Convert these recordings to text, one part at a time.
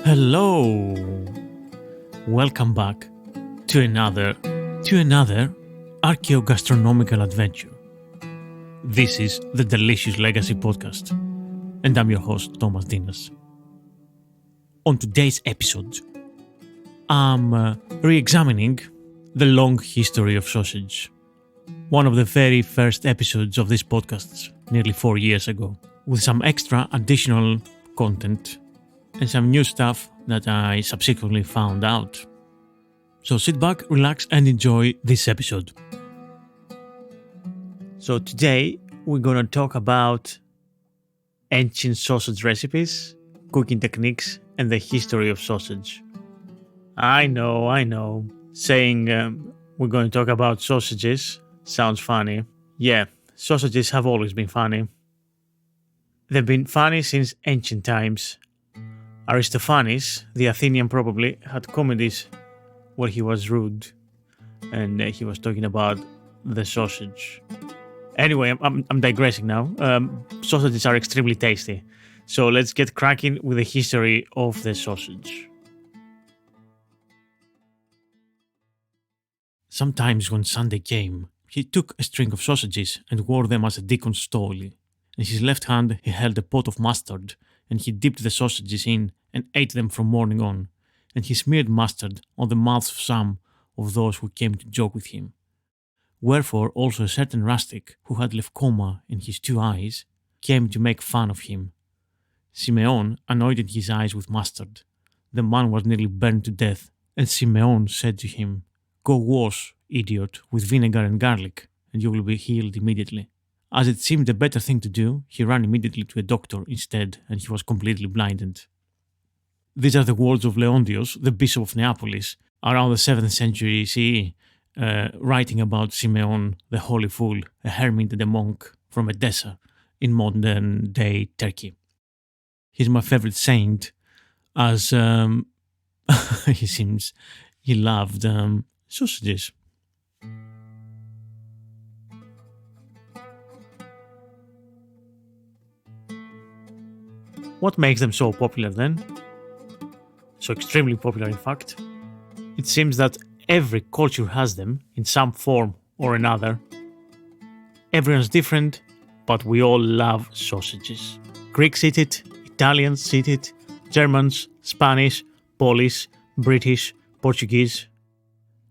Hello! Welcome back to another archaeogastronomical adventure. This is the Delicious Legacy Podcast, and I'm your host, Thomas Dinas. On today's episode, I'm re-examining the long history of sausage. One of the very first episodes of this podcast, nearly 4 years ago, with some extra additional content and some new stuff that I subsequently found out. So sit back, relax, and enjoy this episode. So today we're gonna talk about ancient sausage recipes, cooking techniques, and the history of sausage. I know. Saying we're going to talk about sausages sounds funny. Yeah, sausages have always been funny. They've been funny since ancient times. Aristophanes, the Athenian, probably had comedies where he was rude and he was talking about the sausage. Anyway, I'm digressing now. Sausages are extremely tasty. So let's get cracking with the history of the sausage. Sometimes when Sunday came, he took a string of sausages and wore them as a deacon's stole. In his left hand he held a pot of mustard, and he dipped the sausages in and ate them from morning on, and he smeared mustard on the mouths of some of those who came to joke with him. Wherefore also a certain rustic, who had leucoma in his 2 eyes, came to make fun of him. Simeon anointed his eyes with mustard. The man was nearly burned to death, and Simeon said to him, "Go wash, idiot, with vinegar and garlic, and you will be healed immediately." As it seemed a better thing to do, he ran immediately to a doctor instead, and he was completely blinded. These are the words of Leontios, the Bishop of Neapolis, around the 7th century CE, writing about Simeon the Holy Fool, a hermit and a monk from Edessa in modern-day Turkey. He's my favorite saint, as he seems he loved sausages. What makes them so popular then? So extremely popular, in fact. It seems that every culture has them in some form or another. Everyone's different, but we all love sausages. Greeks eat it, Italians eat it, Germans, Spanish, Polish, British, Portuguese.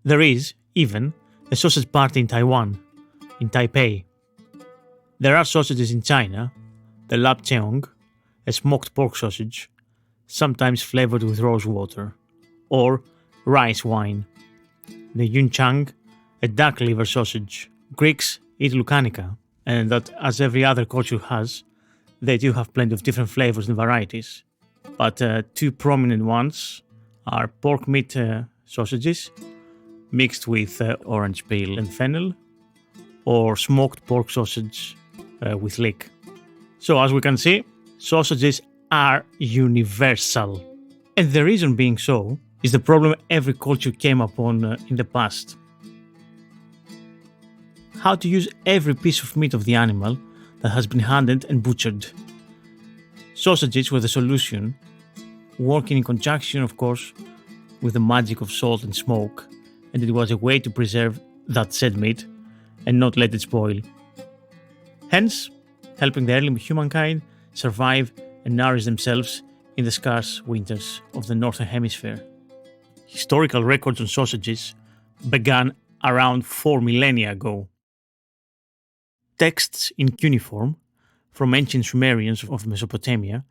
There is, even, a sausage party in Taiwan, in Taipei. There are sausages in China, the lap cheong, a smoked pork sausage, sometimes flavored with rose water, or rice wine. The yunchang, a duck liver sausage. Greeks eat lucanica, and that, as every other culture has, they do have plenty of different flavors and varieties. But 2 prominent ones are pork meat sausages, mixed with orange peel and fennel, or smoked pork sausage with leek. So as we can see, sausages are universal. And the reason being so is the problem every culture came upon in the past. How to use every piece of meat of the animal that has been hunted and butchered. Sausages were the solution, working in conjunction, of course, with the magic of salt and smoke, and it was a way to preserve that said meat and not let it spoil. Hence, helping the early humankind survive and nourish themselves in the scarce winters of the Northern Hemisphere. Historical records on sausages began around 4 millennia ago. Texts in cuneiform from ancient Sumerians of Mesopotamia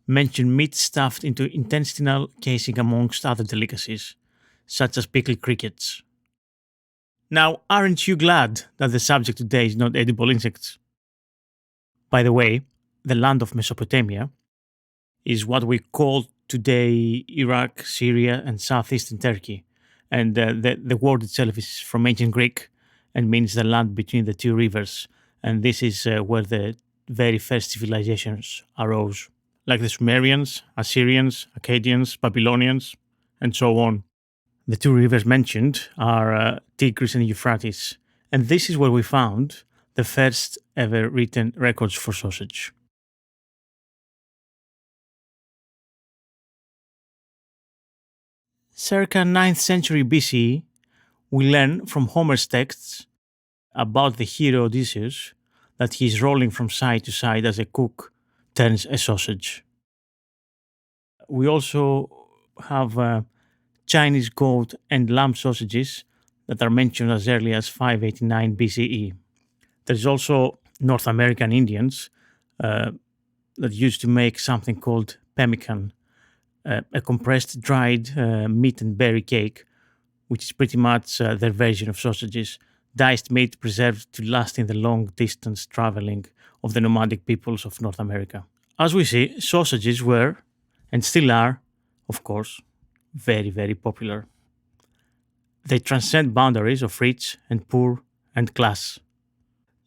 mention meat stuffed into intestinal casing amongst other delicacies, such as pickled crickets. Now, aren't you glad that the subject today is not edible insects? By the way, the land of Mesopotamia is what we call today Iraq, Syria, and southeastern Turkey, and the word itself is from ancient Greek and means the land between the 2 rivers, and this is where the very first civilizations arose, like the Sumerians, Assyrians, Akkadians, Babylonians, and so on. The 2 rivers mentioned are Tigris and Euphrates, and this is where we found the first ever written records for sausage. Circa 9th century BCE, we learn from Homer's texts about the hero Odysseus that he is rolling from side to side as a cook turns a sausage. We also have Chinese goat and lamb sausages that are mentioned as early as 589 BCE. There's also North American Indians uh, that used to make something called pemmican, a compressed dried meat and berry cake, which is pretty much their version of sausages, diced meat preserved to last in the long distance traveling of the nomadic peoples of North America. As we see, sausages were, and still are, of course, very, very popular. They transcend boundaries of rich and poor and class.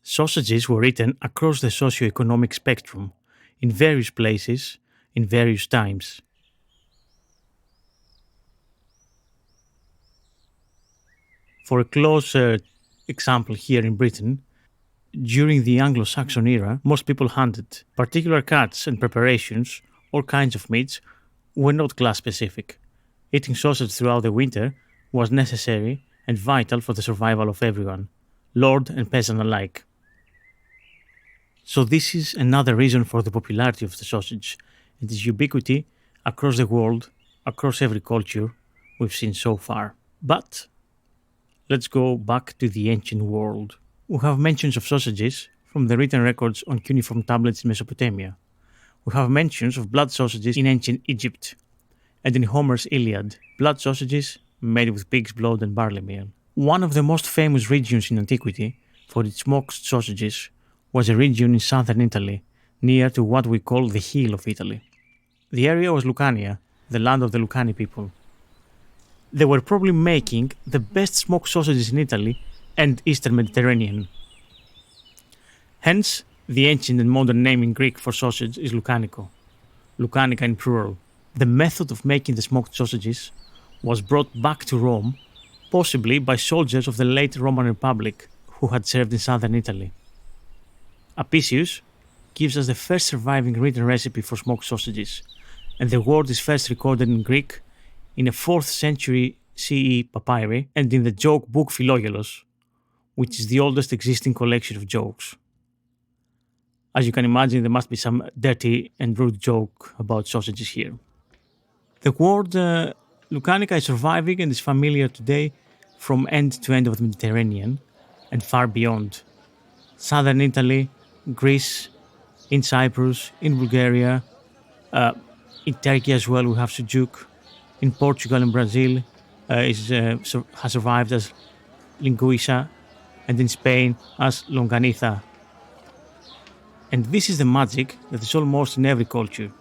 Sausages were eaten across the socio-economic spectrum, in various places, in various times. For a closer example here in Britain, during the Anglo Saxon era, most people hunted. Particular cuts and preparations, all kinds of meats, were not class specific. Eating sausage throughout the winter was necessary and vital for the survival of everyone, lord and peasant alike. So, this is another reason for the popularity of the sausage and its ubiquity across the world, across every culture we've seen so far. But let's go back to the ancient world. We have mentions of sausages from the written records on cuneiform tablets in Mesopotamia. We have mentions of blood sausages in ancient Egypt, and in Homer's Iliad, blood sausages made with pig's blood and barley meal. One of the most famous regions in antiquity for its smoked sausages was a region in southern Italy, near to what we call the heel of Italy. The area was Lucania, the land of the Lucani people. They were probably making the best smoked sausages in Italy and Eastern Mediterranean. Hence, the ancient and modern name in Greek for sausage is Lucanico, Lucanica in plural. The method of making the smoked sausages was brought back to Rome, possibly by soldiers of the late Roman Republic who had served in southern Italy. Apicius gives us the first surviving written recipe for smoked sausages, and the word is first recorded in Greek in a 4th century CE papyri and in the joke book Philoggelos, which is the oldest existing collection of jokes. As you can imagine, there must be some dirty and rude joke about sausages here. The word Lucanica is surviving and is familiar today from end to end of the Mediterranean and far beyond. Southern Italy, Greece, in Cyprus, in Bulgaria, uh, in Turkey as well we have sujuk. In Portugal and Brazil has survived as linguiça, and in Spain as longaniza. And this is the magic that is almost in every culture.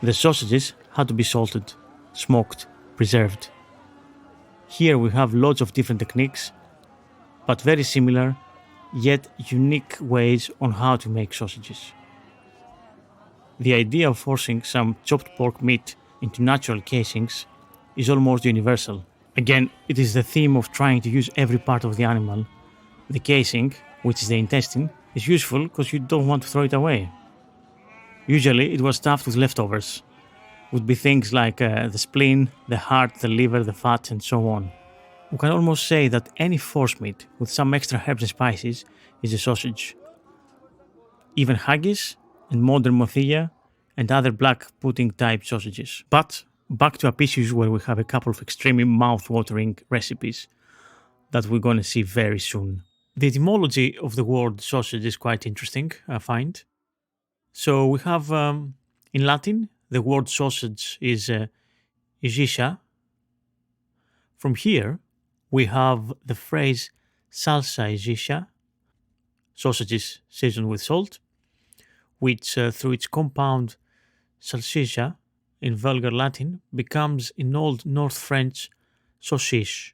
The sausages had to be salted, smoked, preserved. Here we have lots of different techniques, but very similar, yet unique ways on how to make sausages. The idea of forcing some chopped pork meat into natural casings is almost universal. Again, it is the theme of trying to use every part of the animal. The casing, which is the intestine, is useful because you don't want to throw it away. Usually, it was stuffed with leftovers. Would be things like the spleen, the heart, the liver, the fat, and so on. We can almost say that any force meat with some extra herbs and spices is a sausage. Even haggis and modern morcilla and other black pudding type sausages. But back to Apicius, where we have a couple of extremely mouth-watering recipes that we're going to see very soon. The etymology of the word sausage is quite interesting, I find. So we have in Latin, the word sausage is "igisha." From here, we have the phrase salsa igisha, sausages seasoned with salt, which through its compound salsiccia in vulgar Latin becomes in Old North French saucisse,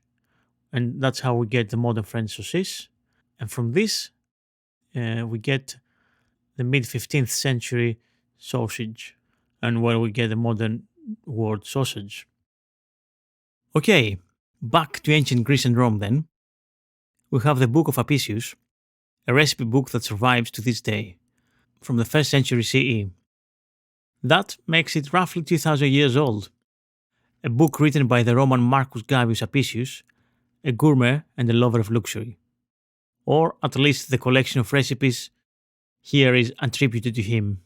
and that's how we get the modern French saucisse. And from this, we get the mid 15th century sausage, and where we get the modern word sausage. Okay, back to ancient Greece and Rome then. We have the Book of Apicius, a recipe book that survives to this day, from the 1st century CE. That makes it roughly 2000 years old. a book written by the Roman Marcus Gavius Apicius, a gourmet and a lover of luxury. Or at least the collection of recipes here is attributed to him.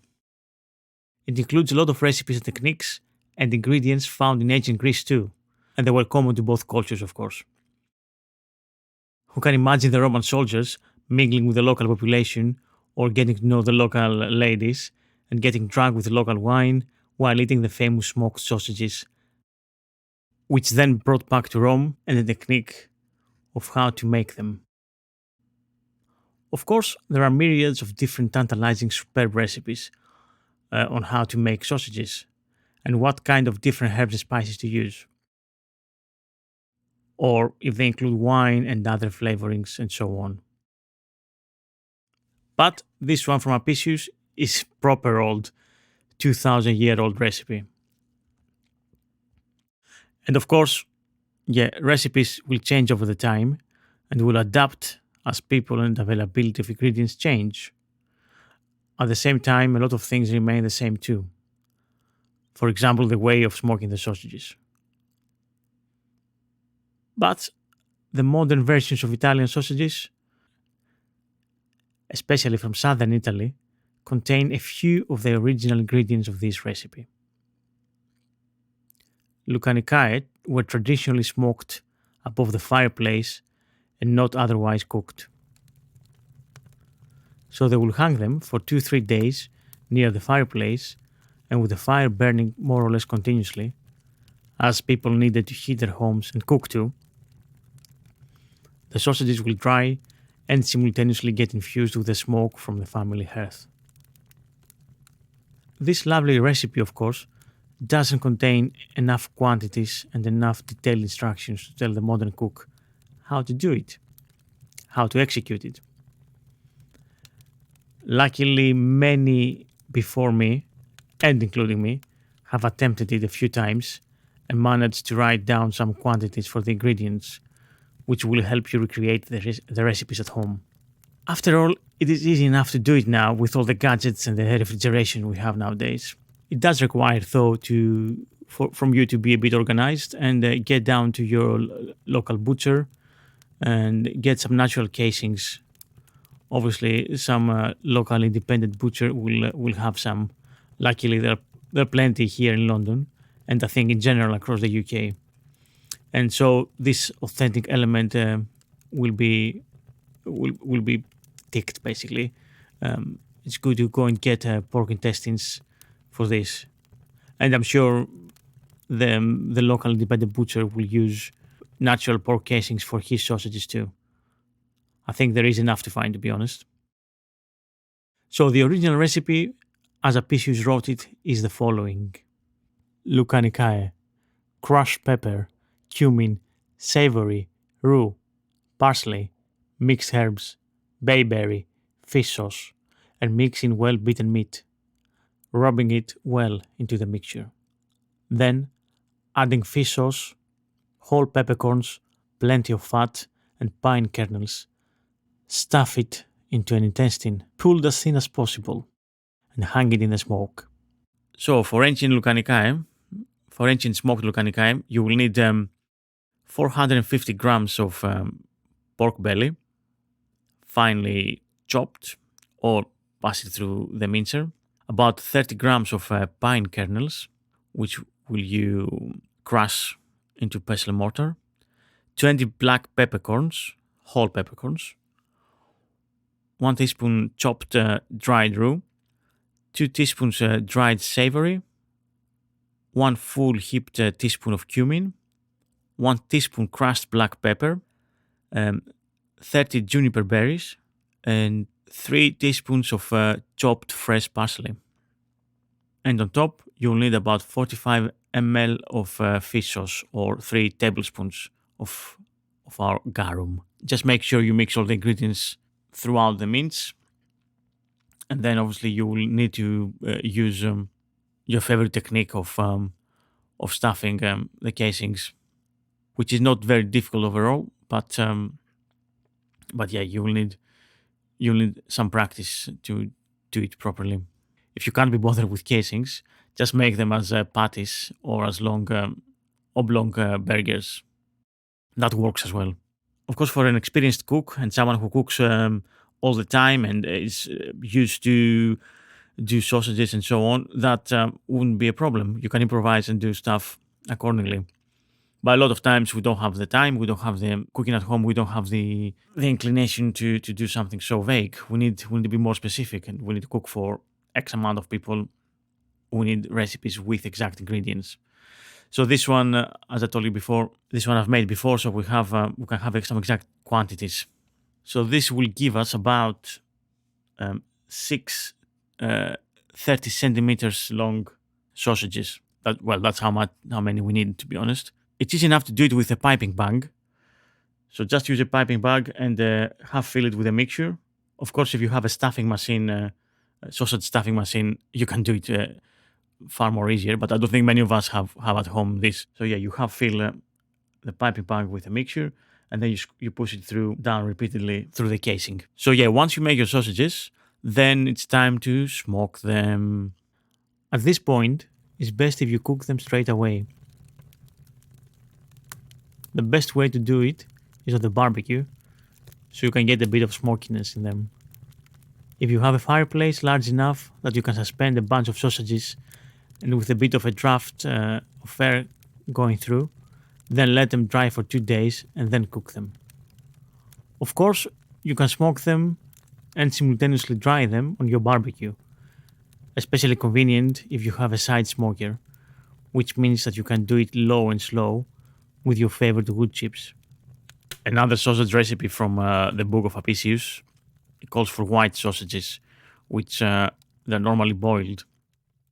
It includes a lot of recipes and techniques and ingredients found in ancient Greece too, and they were common to both cultures, of course. Who can imagine the Roman soldiers mingling with the local population or getting to know the local ladies and getting drunk with the local wine while eating the famous smoked sausages, which then brought back to Rome and the technique of how to make them. Of course, there are myriads of different tantalizing superb recipes on how to make sausages and what kind of different herbs and spices to use, or if they include wine and other flavorings and so on. But this one from Apicius is proper old 2000-year-old recipe. And of course, yeah, recipes will change over the time and will adapt as people and availability of ingredients change. At the same time, a lot of things remain the same too. For example, the way of smoking the sausages. But the modern versions of Italian sausages, especially from southern Italy, contain a few of the original ingredients of this recipe. Lucanicae were traditionally smoked above the fireplace and not otherwise cooked. So they will hang them for 2-3 days near the fireplace and with the fire burning more or less continuously, as people needed to heat their homes and cook too. The sausages will dry and simultaneously get infused with the smoke from the family hearth. This lovely recipe, of course, doesn't contain enough quantities and enough detailed instructions to tell the modern cook how to do it, how to execute it. Luckily, many before me, and including me, have attempted it a few times and managed to write down some quantities for the ingredients, which will help you recreate the recipes at home. After all, it is easy enough to do it now with all the gadgets and the refrigeration we have nowadays. It does require, though, from you to be a bit organized and get down to your local butcher and get some natural casings. Obviously, some local independent butcher will have some. Luckily, there are plenty here in London, and I think in general across the UK. And so this authentic element will be ticked basically. It's good to go and get pork intestines for this, and I'm sure the local independent butcher will use natural pork casings for his sausages too. I think there is enough to find, to be honest. So the original recipe, as Apicius wrote it, is the following: Lucanicae, crushed pepper, cumin, savory, rue, parsley, mixed herbs, bayberry, fish sauce, and mix in well beaten meat, rubbing it well into the mixture. Then, adding fish sauce, whole peppercorns, plenty of fat, and pine kernels, stuff it into an intestine pulled as thin as possible and hang it in the smoke. So, for ancient smoked Lucanicae, you will need 450 grams of pork belly, finely chopped or pass it through the mincer, about 30 grams of pine kernels, which will you crush into pestle mortar, 20 black peppercorns, whole peppercorns, 1 teaspoon chopped dried rue, 2 teaspoons dried savory, 1 full heaped teaspoon of cumin, 1 teaspoon crushed black pepper, 30 juniper berries, and 3 teaspoons of chopped fresh parsley. And on top, you'll need about 45 ml of fish sauce or 3 tablespoons of our garum. Just make sure you mix all the ingredients throughout the mince. And then obviously you will need to use your favorite technique of stuffing the casings, which is not very difficult overall, but yeah, you'll need some practice to do it properly. If you can't be bothered with casings, just make them as patties or as long oblong burgers. That works as well. Of course, for an experienced cook and someone who cooks all the time and is used to do sausages and so on, that wouldn't be a problem. You can improvise and do stuff accordingly. But a lot of times we don't have the time, we don't have the cooking at home, we don't have the inclination to do something so vague. We need to be more specific, and we need to cook for X amount of people. We need recipes with exact ingredients. So this one, as I told you before, this one I've made before, so we can have some exact quantities. So this will give us about six 30 centimeters long sausages. That's how many we need, to be honest. It's easy enough to do it with a piping bag. So just use a piping bag and half fill it with a mixture. Of course, if you have a stuffing machine, sausage stuffing machine, you can do it far more easier. But I don't think many of us have at home this. So yeah, you half fill the piping bag with a mixture, and then you push it down repeatedly through the casing. So yeah, once you make your sausages, then it's time to smoke them. At this point, it's best if you cook them straight away. The best way to do it is on the barbecue, so you can get a bit of smokiness in them. If you have a fireplace large enough that you can suspend a bunch of sausages and with a bit of a draft of air going through, then let them dry for 2 days and then cook them. Of course, you can smoke them and simultaneously dry them on your barbecue. Especially convenient if you have a side smoker, which means that you can do it low and slow with your favorite wood chips. Another sausage recipe from the book of Apicius, it calls for white sausages, which they're normally boiled.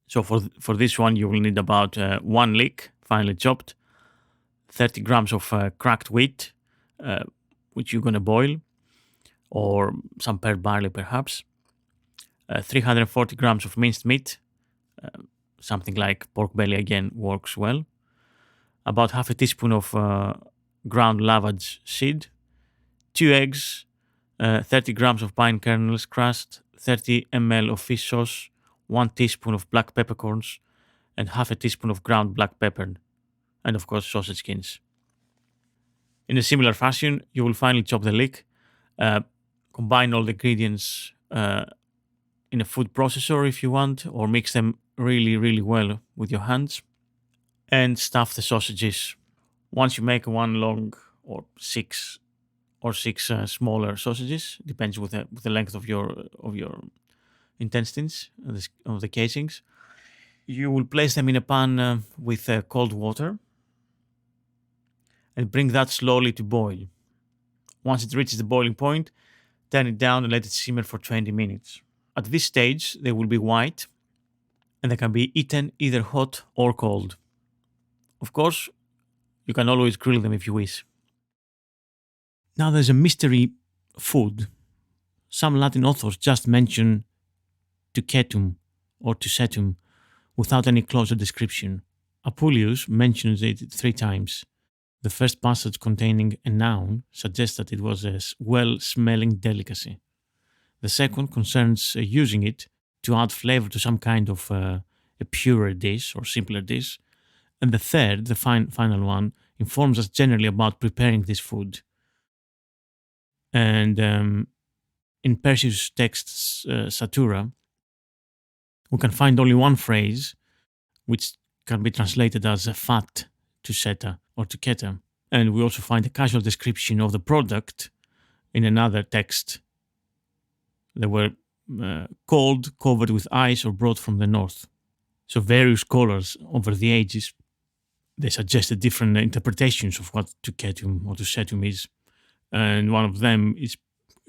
So for this one, you will need about 1 leek, finely chopped, 30 grams of cracked wheat, which you're going to boil, or some pearl barley perhaps, 340 grams of minced meat, something like pork belly again works well, about half a teaspoon of ground lavage seed, 2 eggs, 30 grams of pine kernels crushed, 30 ml of fish sauce, 1 teaspoon of black peppercorns, and half a teaspoon of ground black pepper, and of course sausage skins. In a similar fashion, you will finally chop the leek, combine all the ingredients in a food processor if you want, or mix them really, really well with your hands, and stuff the sausages. Once you make one long or six smaller sausages, depends with the length of your intestines of the casings, you will place them in a pan with cold water and bring that slowly to boil. Once it reaches the boiling point, turn it down and let it simmer for 20 minutes. At this stage, they will be white and they can be eaten either hot or cold. Of course, you can always grill them if you wish. Now there's a mystery food. Some Latin authors just mention tucetum or tucetum without any closer description. Apicius mentions it 3 times. The first passage containing a noun suggests that it was a well-smelling delicacy. The second concerns using it to add flavor to some kind of a purer dish or simpler dish. And the third, the final one, informs us generally about preparing this food. And in Persius' text Satura, we can find only one phrase which can be translated as fat tuceta or tuceta. And we also find a casual description of the product in another text. They were cold, covered with ice, or brought from the north. So various scholars over the ages, they suggested different interpretations of what tucetum or tucetum is. And one of them is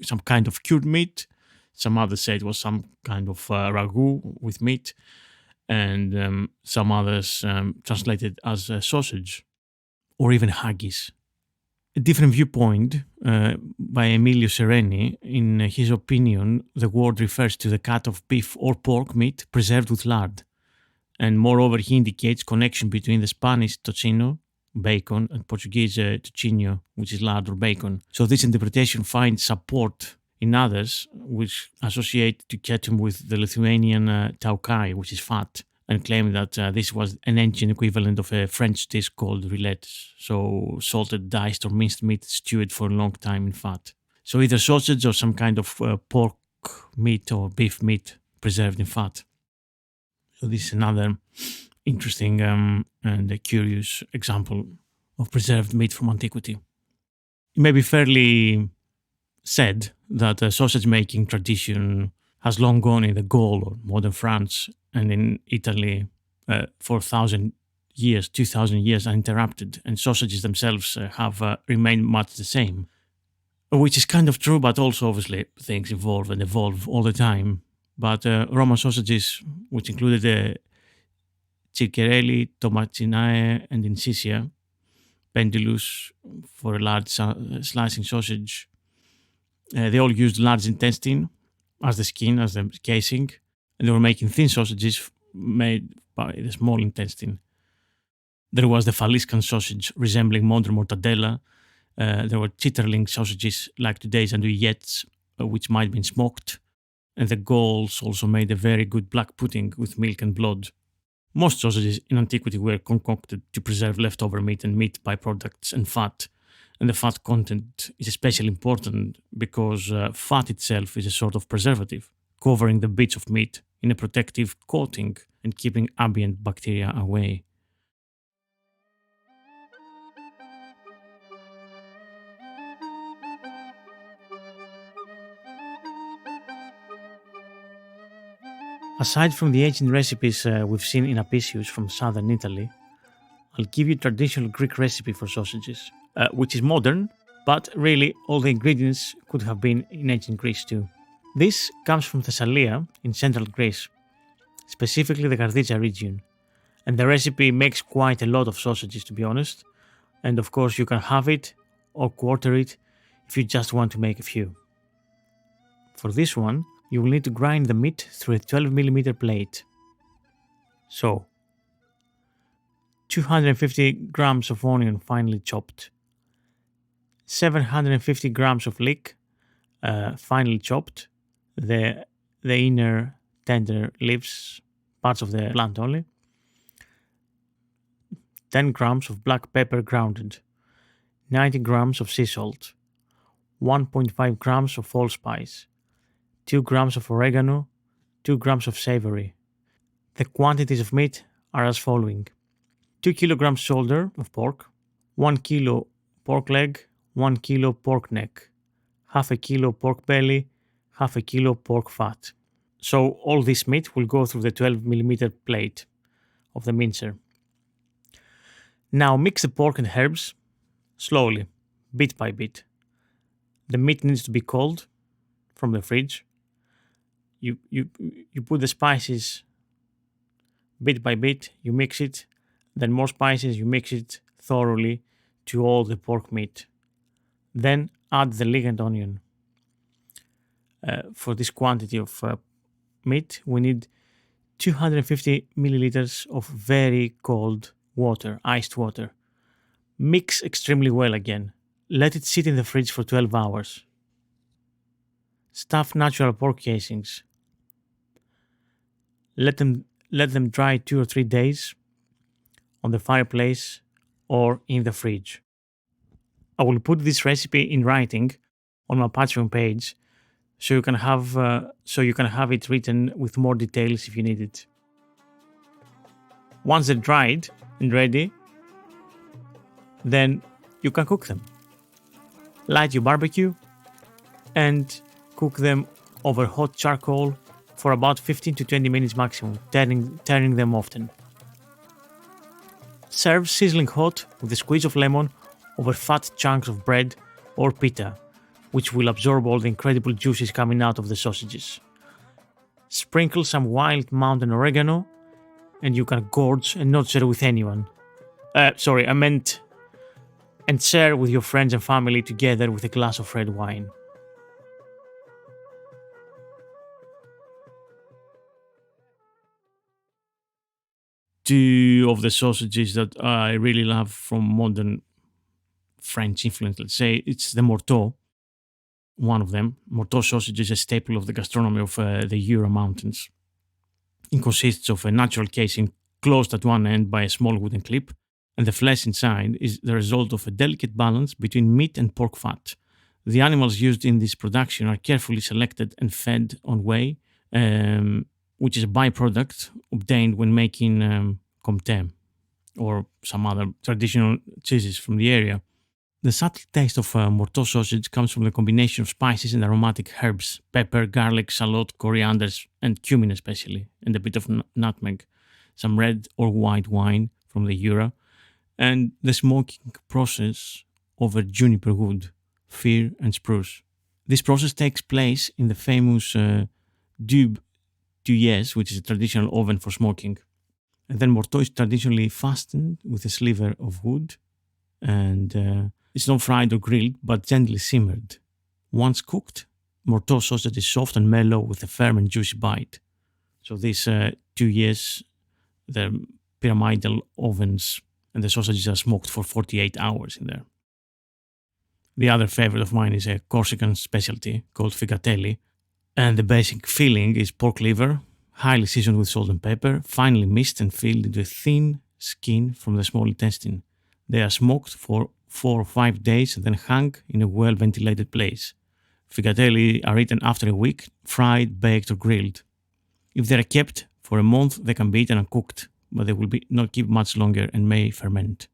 some kind of cured meat. Some others say it was some kind of ragu with meat. And some others translated as sausage or even haggis. A different viewpoint by Emilio Sereni. In his opinion, the word refers to the cut of beef or pork meat preserved with lard. And moreover, he indicates connection between the Spanish tocino, bacon, and Portuguese tocinho, which is lard or bacon. So this interpretation finds support in others, which associate tucetum with the Lithuanian taukai, which is fat, and claimed that this was an ancient equivalent of a French dish called rillettes, so salted, diced, or minced meat stewed for a long time in fat. So either sausage or some kind of pork meat or beef meat preserved in fat. So this is another interesting and a curious example of preserved meat from antiquity. It may be fairly said that the sausage making tradition has long gone in the Gaul or modern France and in Italy for 1,000 years, 2,000 years uninterrupted, and sausages themselves have remained much the same, which is kind of true, but also obviously things evolve and evolve all the time. But Roman sausages, which included the Circerelli, Tomaccinae, and Incisia, pendulus for a large slicing sausage, they all used large intestine as the skin, as the casing, and they were making thin sausages made by the small intestine. There was the Faliscan sausage resembling modern mortadella. There were chitterling sausages like today's andouillettes, which might have been smoked. And the Gauls also made a very good black pudding with milk and blood. Most sausages in antiquity were concocted to preserve leftover meat and meat byproducts and fat. And the fat content is especially important because fat itself is a sort of preservative, covering the bits of meat in a protective coating and keeping ambient bacteria away. Aside from the ancient recipes we've seen in Apicius from southern Italy, I'll give you a traditional Greek recipe for sausages, which is modern, but really all the ingredients could have been in ancient Greece too. This comes from Thessalia in central Greece, specifically the Karditsa region, and the recipe makes quite a lot of sausages to be honest, and of course you can have it or quarter it if you just want to make a few. For this one, you will need to grind the meat through a 12 mm plate. So, 250 grams of onion finely chopped, 750 grams of leek finely chopped, the inner tender leaves, parts of the plant only, 10 grams of black pepper grounded, 90 grams of sea salt, 1.5 grams of allspice, 2 grams of oregano, 2 grams of savory. The quantities of meat are as following: 2 kilograms shoulder of pork, 1 kilo pork leg, 1 kilo pork neck, half a kilo pork belly, half a kilo pork fat. So all this meat will go through the 12 mm plate of the mincer. Now mix the pork and herbs slowly, bit by bit. The meat needs to be cold from the fridge. You put the spices bit by bit, you mix it, then more spices, you mix it thoroughly to all the pork meat. Then add the leek and onion. For this quantity of meat, we need 250 milliliters of very cold water, iced water. Mix extremely well again. Let it sit in the fridge for 12 hours. Stuff natural pork casings. Let them dry 2 or 3 days on the fireplace or in the fridge. I will put this recipe in writing on my Patreon page so you can have it written with more details if you need it. Once they're dried and ready, then you can cook them. Light your barbecue and cook them over hot charcoal for about 15 to 20 minutes maximum, turning them often. Serve sizzling hot with a squeeze of lemon over fat chunks of bread or pita, which will absorb all the incredible juices coming out of the sausages. Sprinkle some wild mountain oregano and you can gorge and not share with anyone. And share with your friends and family together with a glass of red wine. Two of the sausages that I really love from modern French influence, let's say, it's the Morteau. One of them, Morteau sausage is a staple of the gastronomy of the Jura Mountains. It consists of a natural casing closed at one end by a small wooden clip, and the flesh inside is the result of a delicate balance between meat and pork fat. The animals used in this production are carefully selected and fed on whey, which is a byproduct obtained when making comté or some other traditional cheeses from the area. The subtle taste of Morteau sausage comes from the combination of spices and aromatic herbs, pepper, garlic, shallot, coriander, and cumin especially, and a bit of nutmeg, some red or white wine from the Jura, and the smoking process over juniper wood, fir, and spruce. This process takes place in the famous Dube Tuyes, which is a traditional oven for smoking. And then Morteau is traditionally fastened with a sliver of wood, and it's not fried or grilled, but gently simmered. Once cooked, Morteau sausage is soft and mellow with a firm and juicy bite. So these 2 years, the pyramidal ovens and the sausages are smoked for 48 hours in there. The other favorite of mine is a Corsican specialty called figatelli, and the basic filling is pork liver, highly seasoned with salt and pepper, finely mixed and filled into a thin skin from the small intestine. They are smoked for 4 or 5 days and then hung in a well-ventilated place. Figatelli are eaten after a week, fried, baked or grilled. If they are kept for a month, they can be eaten uncooked, but they will not keep much longer and may ferment.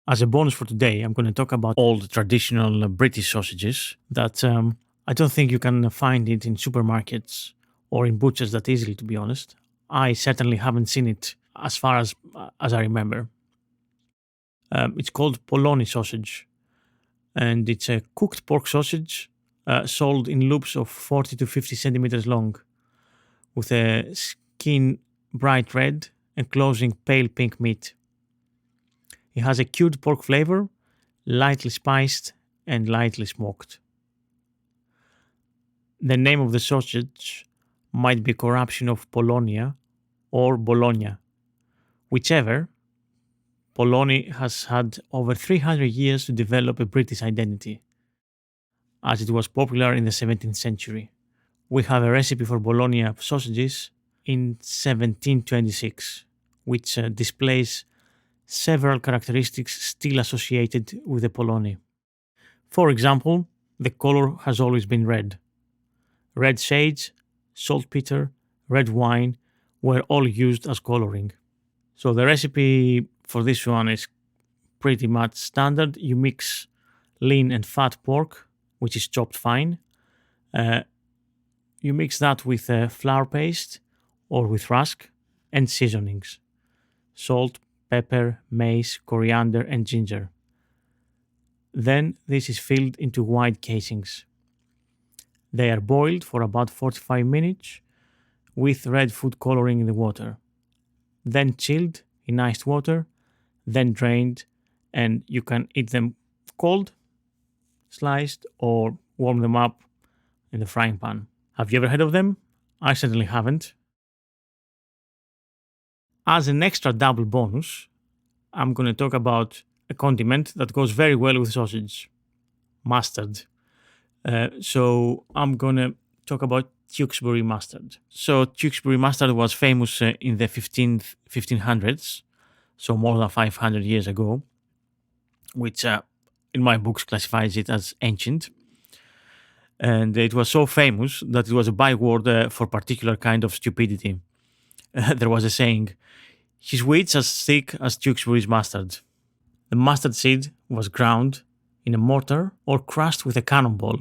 As a bonus for today, I'm going to talk about old traditional British sausages that I don't think you can find it in supermarkets or in butchers that easily, to be honest. I certainly haven't seen it as far as I remember. It's called Polony sausage, and it's a cooked pork sausage sold in loops of 40 to 50 centimeters long, with a skin bright red and closing pale pink meat. It has a cured pork flavor, lightly spiced and lightly smoked. The name of the sausage might be a corruption of Polonia or Bologna. Whichever, Polony has had over 300 years to develop a British identity, as it was popular in the 17th century. We have a recipe for Bologna sausages in 1726, which displays several characteristics still associated with the Polony. For example, the color has always been red. Red sage, saltpeter, red wine were all used as coloring. So the recipe for this one is pretty much standard. You mix lean and fat pork, which is chopped fine. You mix that with flour paste or with rusk and seasonings: salt, pepper, mace, coriander, and ginger. Then this is filled into wide casings. They are boiled for about 45 minutes with red food coloring in the water. Then chilled in iced water, then drained, and you can eat them cold, sliced, or warm them up in the frying pan. Have you ever heard of them? I certainly haven't. As an extra double bonus, I'm going to talk about a condiment that goes very well with sausage: mustard. So I'm going to talk about Tewkesbury mustard. So Tewkesbury mustard was famous in the 1500s, so more than 500 years ago, which in my books classifies it as ancient. And it was so famous that it was a byword for particular kind of stupidity. There was a saying, "His wit's as thick as Tewkesbury's mustard." The mustard seed was ground in a mortar or crushed with a cannonball.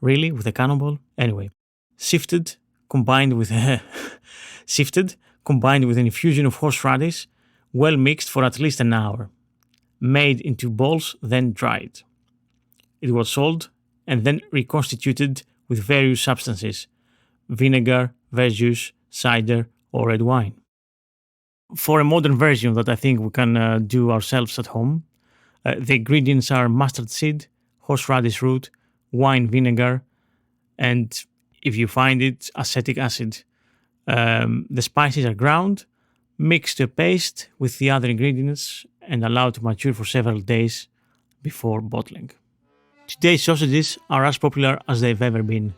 Really? With a cannonball? Anyway, sifted, combined with sifted, combined with an infusion of horseradish, well mixed for at least an hour, made into balls, then dried. It was sold and then reconstituted with various substances: vinegar, verjuice, cider, or red wine. For a modern version that I think we can do ourselves at home, the ingredients are mustard seed, horseradish root, wine vinegar, and if you find it, acetic acid. The spices are ground, mixed to a paste with the other ingredients, and allowed to mature for several days before bottling. Today's sausages are as popular as they've ever been.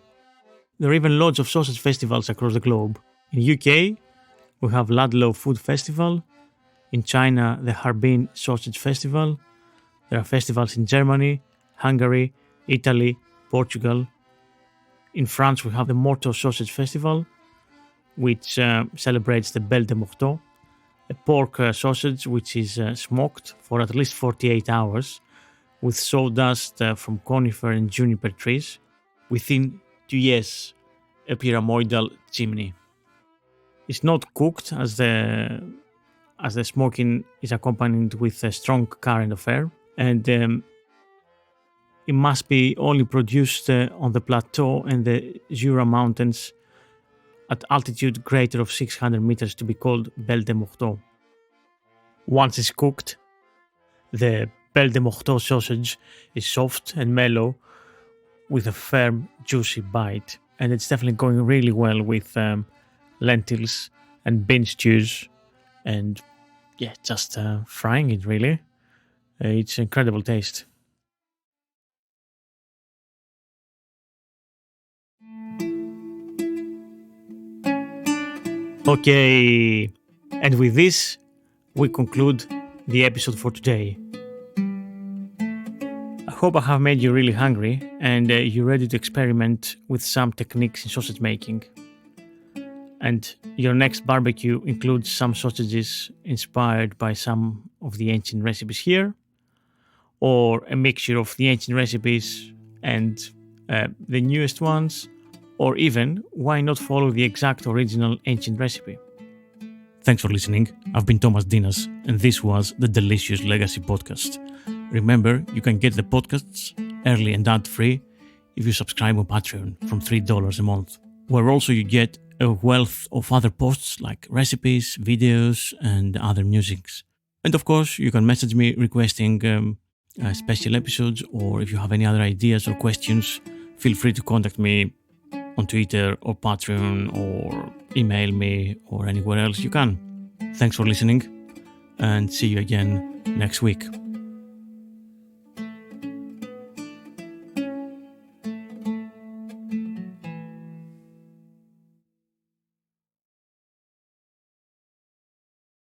There are even loads of sausage festivals across the globe, In UK, we have Ludlow Food Festival. In China, the Harbin Sausage Festival. There are festivals in Germany, Hungary, Italy, Portugal. In France, we have the Morteau Sausage Festival, which celebrates the Belle de Morteau, a pork sausage which is smoked for at least 48 hours with sawdust from conifer and juniper trees within tuyers, a pyramidal chimney. It's not cooked as the smoking is accompanied with a strong current of air, and it must be only produced on the plateau and the Jura Mountains at altitude greater of 600 meters to be called Belle de Morteau. Once it's cooked, the Belle de Morteau sausage is soft and mellow with a firm, juicy bite, and it's definitely going really well with lentils and bean stews, and just frying it really. It's incredible taste. Okay, and with this, we conclude the episode for today. I hope I have made you really hungry and you're ready to experiment with some techniques in sausage making. And your next barbecue includes some sausages inspired by some of the ancient recipes here, or a mixture of the ancient recipes and the newest ones, or even why not follow the exact original ancient recipe. Thanks for listening. I've been Thomas Dinas, and this was the Delicious Legacy Podcast. Remember, you can get the podcasts early and ad-free if you subscribe on Patreon from $3 a month, where also you get a wealth of other posts like recipes, videos, and other musics. And of course, you can message me requesting special episodes, or if you have any other ideas or questions, feel free to contact me on Twitter or Patreon or email me or anywhere else you can. Thanks for listening and see you again next week.